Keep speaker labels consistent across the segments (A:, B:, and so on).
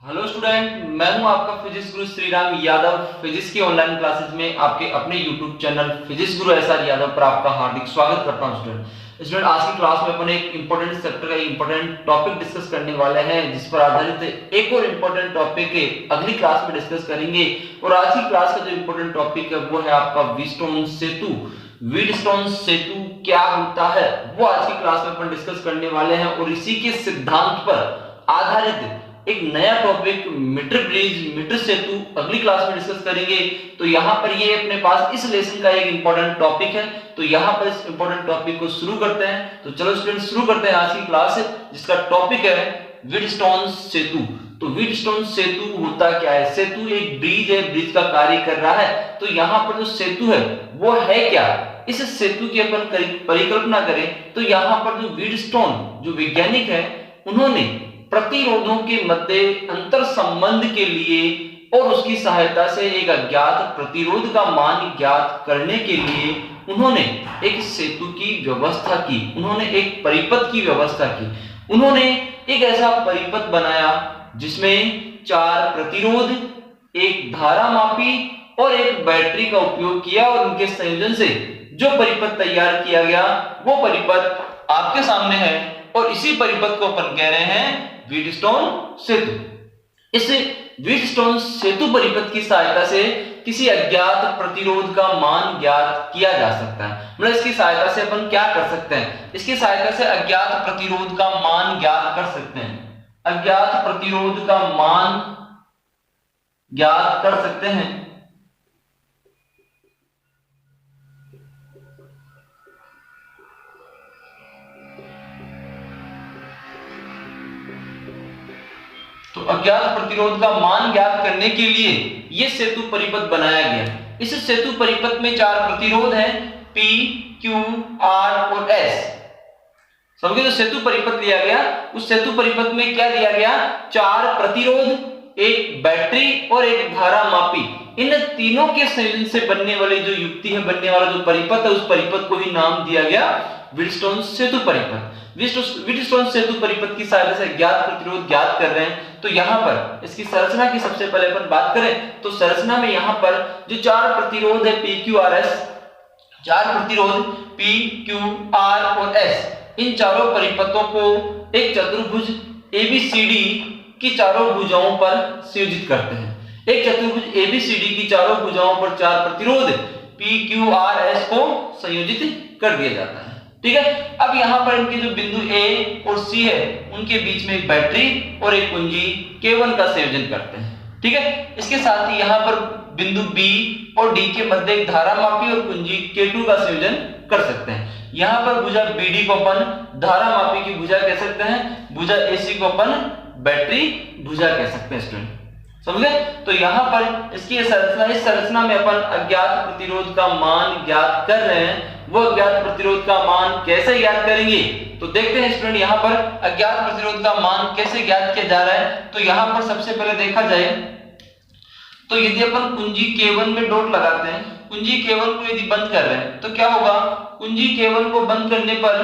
A: Hello student, मैं हूं आपका फिजिक्स गुरु श्रीराम यादव। फिजिक्स की ऑनलाइन क्लासेस में आपके अपने यूट्यूब चैनल फिजिक्स गुरु एसआर यादव पर आपका हार्दिक स्वागत करता हूं। स्टूडेंट आज की क्लास में अपन एक इंपॉर्टेंट चैप्टर का इंपॉर्टेंट टॉपिक डिस्कस करने वाले हैं, जिस पर आधारित एक और इंपॉर्टेंट टॉपिक अगली क्लास में डिस्कस करेंगे। और आज की क्लास का जो इंपॉर्टेंट टॉपिक है वो है आपका व्हीटस्टोन सेतु। व्हीटस्टोन सेतु क्या होता है वो आज की क्लास में अपन डिस्कस करने वाले हैं, और इसी के सिद्धांत पर आधारित एक नया टॉपिक मीटर ब्रिज, मीटर सेतु अगली क्लास में डिस्कस करेंगे। तो यहाँ पर ये अपने पास इस लेसन का एक इंपॉर्टेंट टॉपिक है, तो यहाँ पर इस इंपॉर्टेंट टॉपिक को शुरू करते हैं। तो चलो स्टूडेंट शुरू करते हैं आज की क्लास, जिसका टॉपिक है व्हीटस्टोन सेतु। तो व्हीटस्टोन सेतु होता क्या है? सेतु एक ब्रिज है, ब्रिज का कार्य कर रहा है। तो यहाँ पर जो सेतु है वो है क्या? इस सेतु की अपन परिकल्पना करें तो यहाँ पर जो व्हीटस्टोन जो वैज्ञानिक है उन्होंने प्रतिरोधों के मध्य अंतर संबंध के लिए और उसकी सहायता से एक अज्ञात प्रतिरोध का मान ज्ञात करने के लिए उन्होंने एक सेतु की व्यवस्था की, उन्होंने एक परिपथ की व्यवस्था की। उन्होंने एक ऐसा परिपथ बनाया जिसमें 4 प्रतिरोध, एक धारा मापी और एक बैटरी का उपयोग किया, और उनके संयोजन से जो परिपथ तैयार किया गया वो परिपथ आपके सामने है, और इसी परिपथ को अपन कह रहे हैं व्हीटस्टोन सेतु। इस व्हीटस्टोन सेतु परिपथ की सहायता से किसी अज्ञात प्रतिरोध का मान ज्ञात किया जा सकता है। मतलब इसकी सहायता से अपन क्या कर सकते हैं? इसकी सहायता से अज्ञात प्रतिरोध का मान ज्ञात कर सकते हैं, अज्ञात प्रतिरोध का मान ज्ञात कर सकते हैं। तो अज्ञात प्रतिरोध का मान ज्ञात करने के लिए यह सेतु परिपथ बनाया गया। इस सेतु परिपथ में 4 प्रतिरोध हैं, P, Q, R और S। समझे? जो सेतु परिपथ लिया गया उस सेतु परिपथ में क्या दिया गया? 4 प्रतिरोध, एक बैटरी और एक धारा मापी। इन तीनों के संयोजन से बनने वाली जो युक्ति है, बनने वाला जो परिपथ है, उस परिपथ को ही नाम दिया गया व्हीटस्टोन सेतु परिपथ। व्हीटस्टोन सेतु परिपथ की सहायता से ज्ञात प्रतिरोध ज्ञात कर रहे हैं। तो यहाँ पर इसकी संरचना की सबसे पहले अपन बात करें तो संरचना में यहाँ पर जो 4 प्रतिरोध है PQRS, 4 प्रतिरोध PQR और S, इन चारों परिपथों को एक चतुर्भुज ABCD की चारों भुजाओं पर संयोजित करते हैं। एक चतुर्भुज ABCD की चारों भुजाओं पर 4 प्रतिरोध PQRS को संयोजित कर दिया जाता है। ठीक है। अब यहाँ पर इनके जो बिंदु A और C है उनके बीच में एक बैटरी और एक कुंजी K1 का संयोजन करते हैं। ठीक है। इसके साथ ही यहाँ पर बिंदु B और D के मध्य एक धारा मापी और कुंजी K2 का संयोजन कर सकते हैं। यहाँ पर भुजा BD को अपन धारा मापी की भुजा कह सकते हैं, भुजा AC को अपन बैटरी भुजा कह सकते हैं। स्टूडेंट समझे? तो यहाँ पर इसकी संरचना, इस संरचना में अपन अज्ञात प्रतिरोध का मान ज्ञात कर रहे हैं। वो अज्ञात प्रतिरोध का मान कैसे ज्ञात करेंगे तो देखते हैं स्टूडेंट। यहाँ पर अज्ञात प्रतिरोध का मान कैसे ज्ञात किया जा रहा है तो यहाँ पर सबसे पहले देखा जाए तो यदि अपन कुंजी K1 में डॉट लगाते हैं, कुंजी K1 को यदि बंद कर रहे हैं तो क्या होगा? कुंजी K1 को बंद करने पर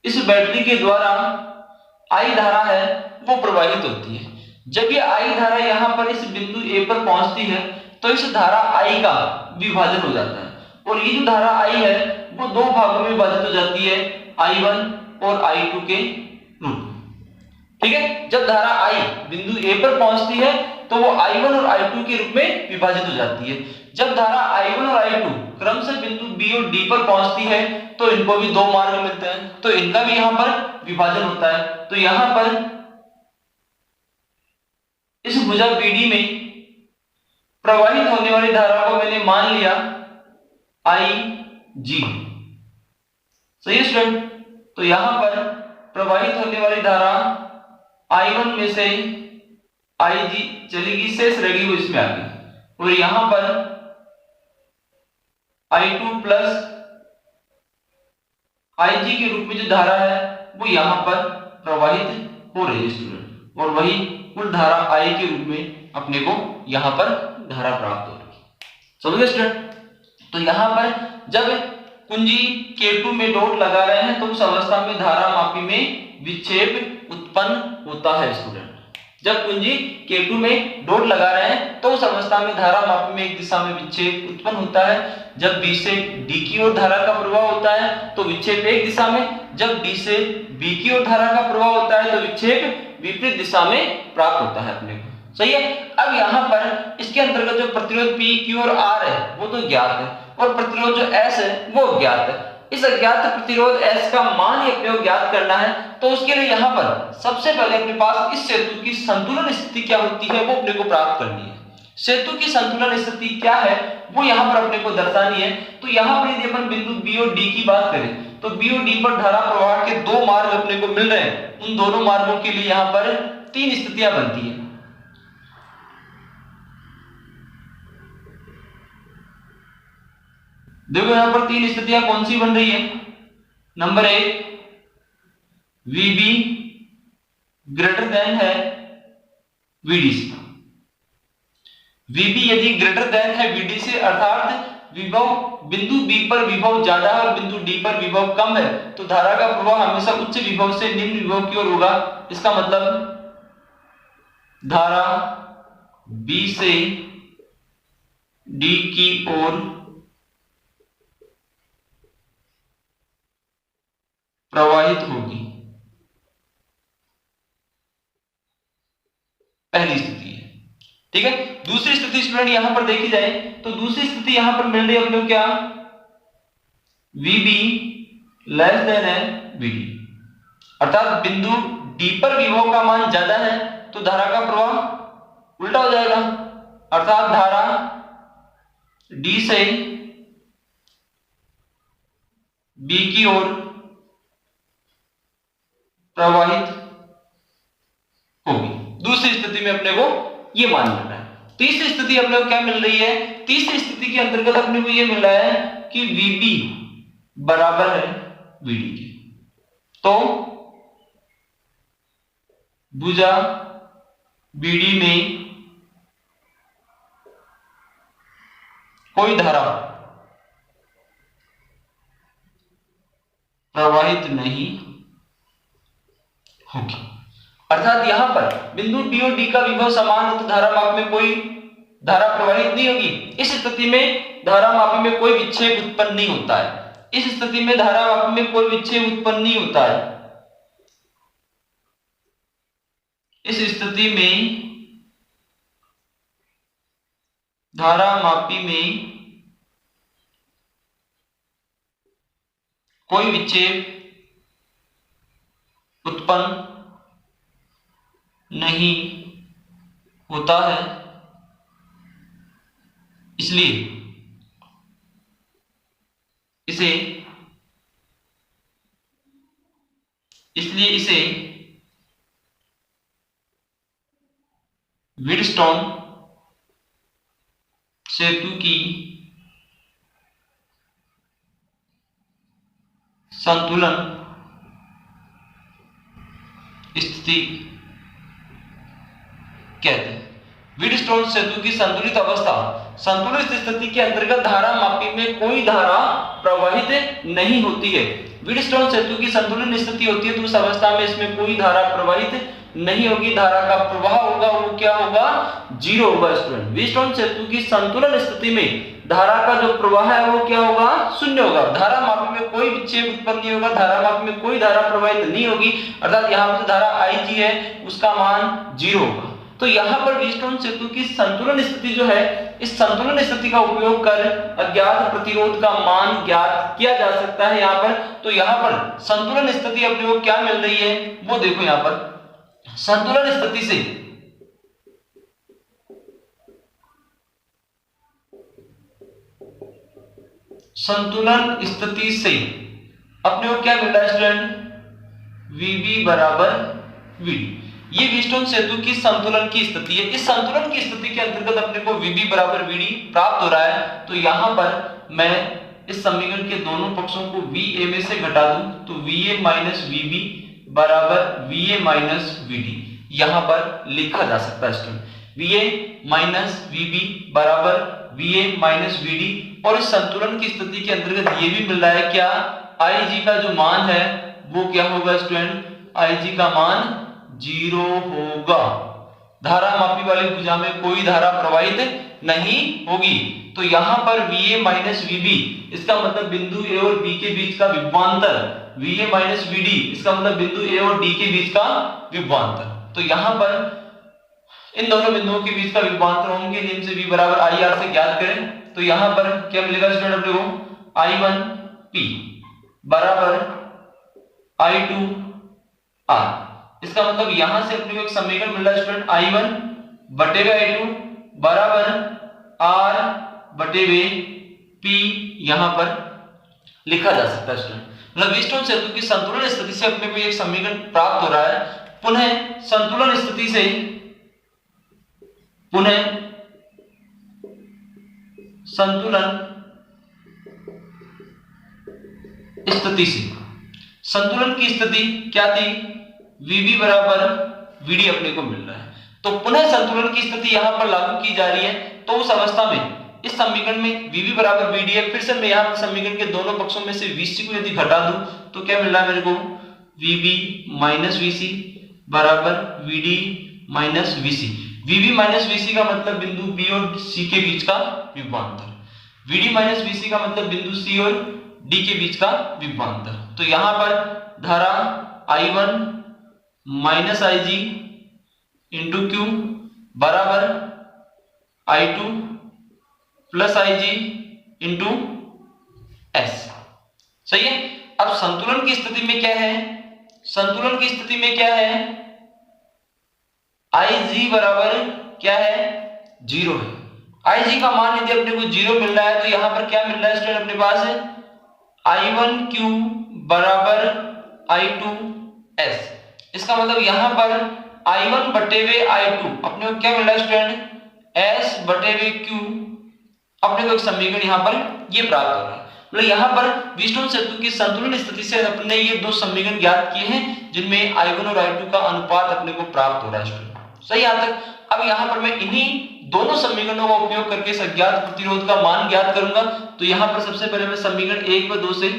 A: इस बैटरी के द्वारा I धारा है वो प्रवाहित होती है। जब ये I धारा यहाँ पर इस बिंदु A पर पहुंचती है तो इस धारा I का विभाजन हो जाता है, और ये जो धारा I है वो 2 भागों में विभाजित हो जाती है, I1 और I2 के रूप में। ठीक है। जब धारा I बिंदु A पर पहुंचती है तो वो I1 और I2 के रूप में विभाजित हो जाती है। जब धारा I1 और I2 क्रम से बिंदु B और D पर पहुंचती है तो इनको भी 2 मार्ग मिलते हैं, तो इनका भी यहाँ पर विभाजन होता है। तो यहाँ पर इस भुजा BD में प्रवाहित होने वाली धारा को मैंने मान लिया IG। सही है स्टूडेंट? तो यहां पर प्रवाहित होने वाली धारा I1 में से IG चलेगी, शेष रहेगी वो इसमें आ गई, और यहां पर I2 प्लस IG के रूप में जो धारा है वो यहां पर प्रवाहित हो रही है स्टूडेंट, और वही कुल धारा I के रूप में अपने को यहां पर धारा प्राप्त हो रही है। समझे स्टूडेंट? तो यहां पर जब कुंजी K2 में डॉट लगा रहे हैं तो उस अवस्था में धारा मापी में विक्षेप उत्पन्न होता है स्टूडेंट। जब कुंजी K2 में डॉट लगा रहे हैं तो उस अवस्था में धारा मापी में एक दिशा में विक्षेप उत्पन्न होता है। जब B से D की ओर धारा का प्रवाह होता है तो विक्षेप एक दिशा में, जब D से B की ओर धारा का प्रवाह होता है तो विक्षेप विपरीत दिशा में प्राप्त होता है अपने को। सही है। अब यहाँ पर इसके अंतर्गत जो प्रतिरोध P, Q और R है वो तो ज्ञात है और प्रतिरोध जो S है वो अज्ञात है। इस अज्ञात प्रतिरोध S का मान ही अपने को ज्ञात करना है। तो उसके लिए यहाँ पर सबसे पहले अपने पास इस सेतु की संतुलन स्थिति क्या होती है वो अपने को प्राप्त करनी है। सेतु की संतुलन स्थिति क्या है वो यहाँ पर अपने को दर्शानी है। तो यहाँ पर यदि अपन बिंदु B और D की बात करें तो B और D पर धारा प्रवाह के दो मार्ग अपने को मिल रहे हैं। उन दोनों मार्गों के लिए यहाँ पर तीन स्थितियां बनती है। देखो यहां पर तीन स्थितियां कौन सी बन रही है। नंबर 1, VB ग्रेटर देन है VD से। VB यदि ग्रेटर देन है VD से अर्थात विभव बिंदु B पर विभव ज्यादा है और बिंदु D पर विभव कम है तो धारा का प्रवाह हमेशा उच्च विभव से निम्न विभव की ओर होगा। इसका मतलब धारा B से D की ओर प्रवाहित होगी, पहली स्थिति है। ठीक है। दूसरी स्थिति स्टूडेंट यहां पर देखी जाए तो दूसरी स्थिति यहां पर मिल रही है अपने को क्या, VB लेस देन है VD अर्थात बिंदु D पर विभव का मान ज्यादा है तो धारा का प्रवाह उल्टा हो जाएगा अर्थात धारा D से B की ओर प्रवाहित होगी। दूसरी स्थिति में अपने को ये मान मिल रहा है। तीसरी स्थिति अपने को क्या मिल रही है, तीसरी स्थिति के अंतर्गत अपने को ये मिल रहा है कि VB बराबर है VD के। तो भुजा BD में कोई धारा प्रवाहित नहीं होगी अर्थात यहां पर बिंदु D और D का विभव समान हो तो धारा माप में कोई धारा प्रवाहित नहीं होगी। इस स्थिति में धारा मापी में कोई विक्षेप उत्पन्न नहीं होता है। इस स्थिति में धारा मापी में कोई विक्षेप उत्पन्न नहीं होता है। इस स्थिति में धारा मापी में कोई विक्षेप उत्पन्न नहीं होता है। इसलिए इसे व्हीटस्टोन सेतु की संतुलन स्थिति कहते हैं। व्हीटस्टोन सेतु की संतुलित अवस्था, संतुलित स्थिति के अंतर्गत धारा मापी में कोई धारा प्रवाहित नहीं होती है। व्हीटस्टोन सेतु की संतुलन स्थिति होती है तो उस अवस्था में इसमें कोई धारा प्रवाहित नहीं होगी। धारा का प्रवाह होगा वो क्या होगा, जीरो होगा स्टूडेंट। व्हीटस्टोन सेतु की संतुलन स्थिति में धारा का जो प्रवाह है वो क्या होगा, शून्य होगा। धारा मापी में कोई विक्षेप उत्पन्न नहीं होगा, धारा मापी में कोई धारा प्रवाहित नहीं होगी अर्थात यहाँ पर धारा IG है उसका मान जीरो होगा। तो यहाँ पर व्हीटस्टोन सेतु की संतुलन स्थिति जो है, इस संतुलन स्थिति का उपयोग कर अज्ञात प्रतिरोध का मान ज्ञात किया जा सकता है यहाँ पर। तो यहाँ पर संतुलन स्थिति अपने को क्या मिल रही है वो देखो। यहाँ पर संतुलन स्थिति से अपने को क्या मिल रहा है स्टूडेंट, VB बराबर VD। ये व्हीटस्टोन सेतु की संतुलन की स्थिति है। इस संतुलन की स्थिति के अंतर्गत अपने को VB बराबर VD प्राप्त हो रहा है। तो यहां पर मैं इस समीकरण के दोनों पक्षों को VA में से घटा दूं तो VA माइनस VB बराबर VA माइनस VD यहां पर लिखा जा सकता है स्टूडेंट। VA माइनस VB बराबर VA माइनस VD और इस संतुलन की स्थिति के अंतर्गत ये भी मिल रहा है क्या, IG का जो मान है वो क्या होगा स्टूडेंट, IG का मान जीरो होगा। धारा मापी वाली भुजा में कोई धारा प्रवाहित नहीं होगी। तो यहाँ पर VA माइनस VB इसका मतलब बिंदु A और B के बीच का विभवांतर, VA माइनस VD इसका मतलब बिंदु A और D के बीच का विभवांतर। तो यहाँ पर इन दोनों बिंदुओं के बीच का विभवांतर होंगे निम्न से V बराबर IR से ज्ञात करें। तो यहाँ पर क्या मिलेगा स्टूडेंट अपने को, I1P बराबर I2R। इसका मतलब यहां से अपने को एक समीकरण मिल रहा है स्टूडेंट, I1 बटे I2 बराबर R बटे P यहां पर लिखा जा सकता है स्टूडेंट। मतलब व्हीटस्टोन सेतु की संतुलन स्थिति से अपने को एक समीकरण प्राप्त हो रहा है। पुनः संतुलन स्थिति से संतुलन की स्थिति क्या थी, VB बराबर VD अपने को मिल रहा है। तो पुनः संतुलन की स्थिति यहां पर लागू की जा रही है। तो उस अवस्था में इस समीकरण में VB बराबर VD है। फिर से मैं यहां पर समीकरण के दोनों पक्षों में से VC को यदि घटा दूं तो क्या मिल रहा है मेरे को, VB माइनस VC बराबर VD minus VC। VB minus VC का मतलब बिंदु B और C के बीच का विभवांतर, VD माइनस VC का मतलब बिंदु C और D के बीच का विभवांतर। तो यहां पर धारा I1 minus IG into Q बराबर I2 plus IG into S। सही है। अब संतुलन की स्थिति में क्या है, संतुलन की स्थिति में क्या है, IG बराबर क्या है, 0 है। IG का मान यदि अपने को 0 मिल रहा है तो यहां पर क्या मिल रहा है स्टूडेंट अपने पास है, I1Q बराबर I2S। इसका मतलब यहां पर I1 बटे वे I2 अपने को क्या मिल रहा है स्टूडेंट, S बटे वे Q। अपने को एक समीकरण यहां पर ये प्राप्त हो रहा है। मतलब यहां पर व्हीटस्टोन सेतु की संतुलन स्थिति से अपने ये दो समीकरण ज्ञात किए हैं जिनमें I1 और I2 का अनुपात अपने को प्राप्त हो रहा है स्टूडेंट। सही यहां तक। अब यहां पर मैं इन्हीं दोनों समीकरणों का उपयोग करके इस अज्ञात प्रतिरोध का मान ज्ञात करूंगा। तो यहां पर सबसे पहले मैं समीकरण 1 व 2 से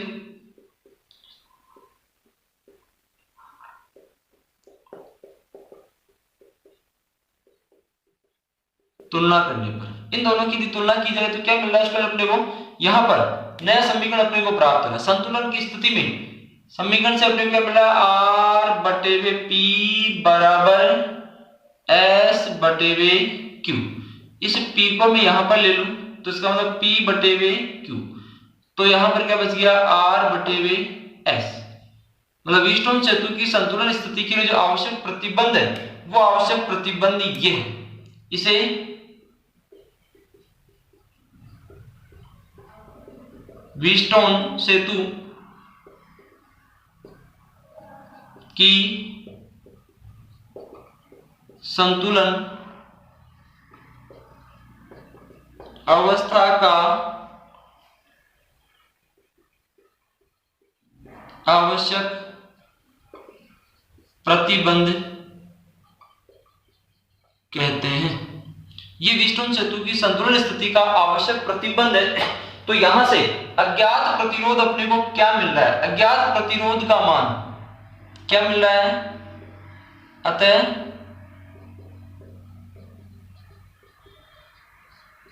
A: तुलना करने पर इन दोनों की तुलना की जाए तो क्या मिल रहा है स्टूडेंट अपने को, यहां पर नया समीकरण अपने को प्राप्त होगा। संतुलन की स्थिति में समीकरण से अपने को क्या मिल रहा है, R बटे वे P बराबर S बटे वे Q। इस P को मैं यहां पर ले लूं तो इसका मतलब P बटे वे Q। तो यहां पर क्या बच गया, R बटे वे S। मतलब व्हीटस्टोन सेतु की संतुलन स्थिति के लिए जो आवश्यक प्रतिबंध है वो आवश्यक प्रतिबंध ये है। इसे व्हीटस्टोन सेतु की संतुलन अवस्था का आवश्यक प्रतिबंध कहते हैं। ये व्हीटस्टोन सेतु की संतुलन स्थिति का आवश्यक प्रतिबंध है। तो यहां से अज्ञात प्रतिरोध अपने को क्या मिल रहा है, अज्ञात प्रतिरोध का मान क्या मिल रहा है, अतः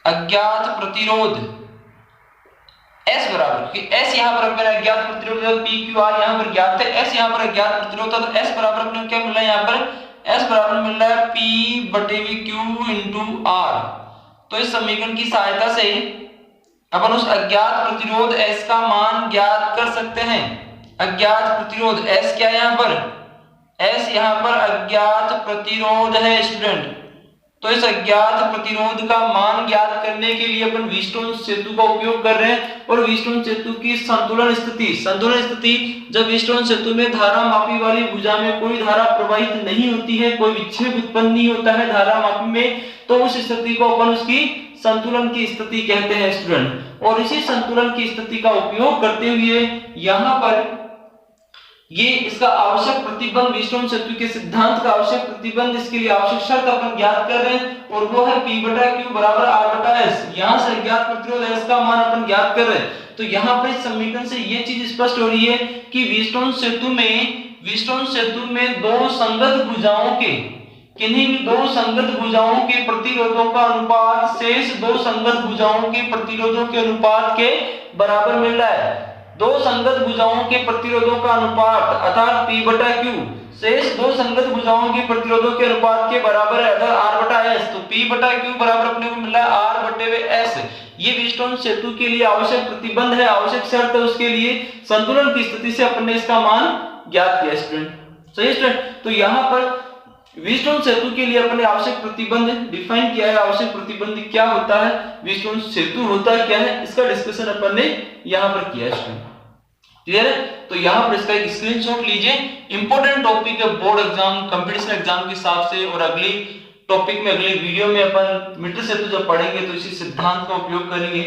A: अज्ञात प्रतिरोध S बराबर, क्योंकि S यहां पर अपना अज्ञात प्रतिरोध PQR यहां पर ज्ञात है, S यहां पर अज्ञात प्रतिरोध था। तो S बराबर अपने क्या मिल रहा है, यहां पर S बराबर मिल रहा है P बटे Q इंटू R। तो इस समीकरण की सहायता से अपन उस अज्ञात प्रतिरोध S का मान ज्ञात कर सकते हैं। अज्ञात प्रतिरोध S क्या है, यहां पर S यहां पर अज्ञात प्रतिरोध है स्टूडेंट। तो इस अज्ञात प्रतिरोध का मान ज्ञात करने के लिए अपन व्हीटस्टोन सेतु का उपयोग कर रहे हैं। और व्हीटस्टोन सेतु की संतुलन स्थिति जब व्हीटस्टोन सेतु में धारा मापी वाली भुजा में कोई धारा प्रवाहित नहीं होती है, कोई विक्षेप उत्पन्न नहीं होता है धारा मापी में, तो उस स्थिति को अपन उसकी संतुलन की स्थिति कहते हैं स्टूडेंट। और इसी संतुलन की स्थिति का उपयोग करते हुए यहाँ पर ये इसका आवश्यक प्रतिबंध, व्हीटस्टोन सेतु के सिद्धांत का आवश्यक प्रतिबंध, इसके लिए आवश्यक शर्त अपन ज्ञात कर रहे हैं और वो है P बटा Q बराबर R बटा S। यहाँ से अज्ञात प्रतिरोध S का मान अपन ज्ञात कर रहे हैं। तो यहाँ पर इस समीकरण से ये चीज स्पष्ट हो रही है कि व्हीटस्टोन सेतु में दो संगत भुजाओं के किन्हीं भी दो संगत भुजाओं के प्रतिरोधों का अनुपात शेष दो संगत भुजाओं के प्रतिरोधों के अनुपात के बराबर मिल रहा है। दो संगत भुजाओं के प्रतिरोधों का अनुपात अर्थात P/Q शेष दो संगत भुजाओं के प्रतिरोधों के अनुपात के बराबर है अर्थात R/S। तो P/Q बराबर अपने को मिल रहा है R/S। ये व्हीटस्टोन सेतु के लिए आवश्यक प्रतिबंध है, आवश्यक शर्त है, उसके लिए संतुलन की स्थिति से अपन ने इसका मान ज्ञात किया स्टूडेंट। सही स्टूडेंट। तो यहाँ पर व्हीटस्टोन सेतु के लिए अपने आवश्यक प्रतिबंध डिफाइन किया है। आवश्यक प्रतिबंध क्या होता है, व्हीटस्टोन सेतु होता क्या है, इसका डिस्कशन अपन ने यहाँ पर किया है स्टूडेंट। क्लियर है। तो यहाँ पर इसका एक स्क्रीनशॉट लीजिए। इंपॉर्टेंट टॉपिक है बोर्ड एग्जाम, कंपटीशन एग्जाम के हिसाब से, और अगली टॉपिक में अगली वीडियो में अपन मीटर सेतु जब पढ़ेंगे तो इसी सिद्धांत का उपयोग करेंगे।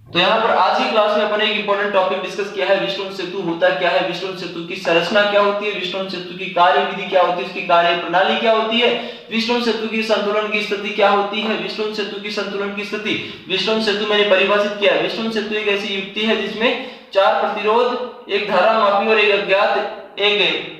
A: तो यहाँ पर आज की क्लास में अपन एक इंपॉर्टेंट टॉपिक डिस्कस किया है, व्हीटस्टोन सेतु होता क्या है, व्हीटस्टोन सेतु की संरचना क्या होती है, व्हीटस्टोन सेतु की कार्यविधि क्या होती है, उसकी कार्य प्रणाली क्या होती है, व्हीटस्टोन सेतु की संतुलन की स्थिति क्या होती है, व्हीटस्टोन सेतु की संतुलन की स्थिति। व्हीटस्टोन सेतु मैंने परिभाषित किया है। व्हीटस्टोन सेतु एक ऐसी युक्ति है जिसमें चार प्रतिरोध, एक धारामापी और एक अज्ञात एक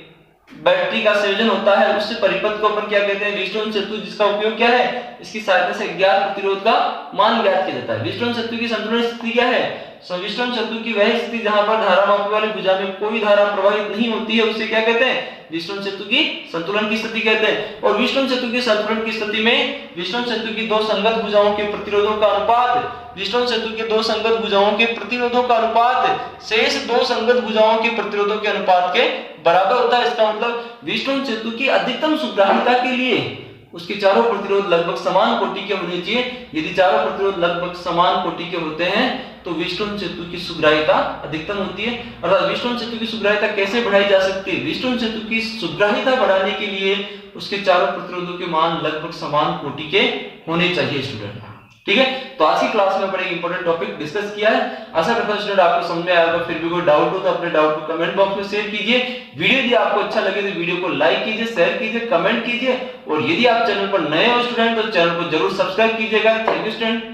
A: बैटरी का संयोजन होता है। उससे परिपथ को अपन क्या कहते हैं, व्हीटस्टोन सेतु, जिसका उपयोग क्या है, इसकी सहायता से अज्ञात प्रतिरोध का मान ज्ञात किया जाता है। व्हीटस्टोन सेतु की संतुलन स्थिति क्या है, व्हीटस्टोन सेतु की वह स्थिति जहां पर धारामापी वाली भुजा में कोई धारा प्रवाहित नहीं होती है, उसे क्या कहते हैं, व्हीटस्टोन सेतु की संतुलन की स्थिति कहते हैं। और व्हीटस्टोन सेतु की संतुलन की स्थिति में व्हीटस्टोन सेतु की दो संगत भुजाओं के प्रतिरोधों का अनुपात, व्हीटस्टोन सेतु के दो संगत भुजाओं के प्रतिरोधों का अनुपात शेष दो संगत भुजाओं के प्रतिरोधों के अनुपात के बराबर होता है। इसका मतलब व्हीटस्टोन सेतु की अधिकतम सुग्राह्यता के लिए उसके चारों प्रतिरोध लगभग समान कोटि के होने चाहिए। यदि चारों प्रतिरोध लगभग समान कोटि के होते हैं तो व्हीटस्टोन सेतु की सुग्राह्यता अधिकतम होती है। अर्थात व्हीटस्टोन सेतु की सुग्राह्यता कैसे बढ़ाई जा सकती है, व्हीटस्टोन सेतु की सुग्राह्यता बढ़ाने के लिए उसके चारों प्रतिरोधों के मान लगभग समान कोटि के होने चाहिए स्टूडेंट। ठीक है। तो आज की क्लास में अपन एक इंपॉर्टेंट टॉपिक डिस्कस किया है। आशा करता हूं स्टूडेंट आपको समझ में आया होगा। फिर भी कोई डाउट हो तो अपने डाउट को कमेंट बॉक्स में शेयर कीजिए। वीडियो यदि आपको अच्छा लगे तो वीडियो को लाइक कीजिए, शेयर कीजिए, कमेंट कीजिए, और यदि आप चैनल पर नए हो स्टूडेंट तो चैनल को जरूर सब्सक्राइब कीजिएगा। Thank you student.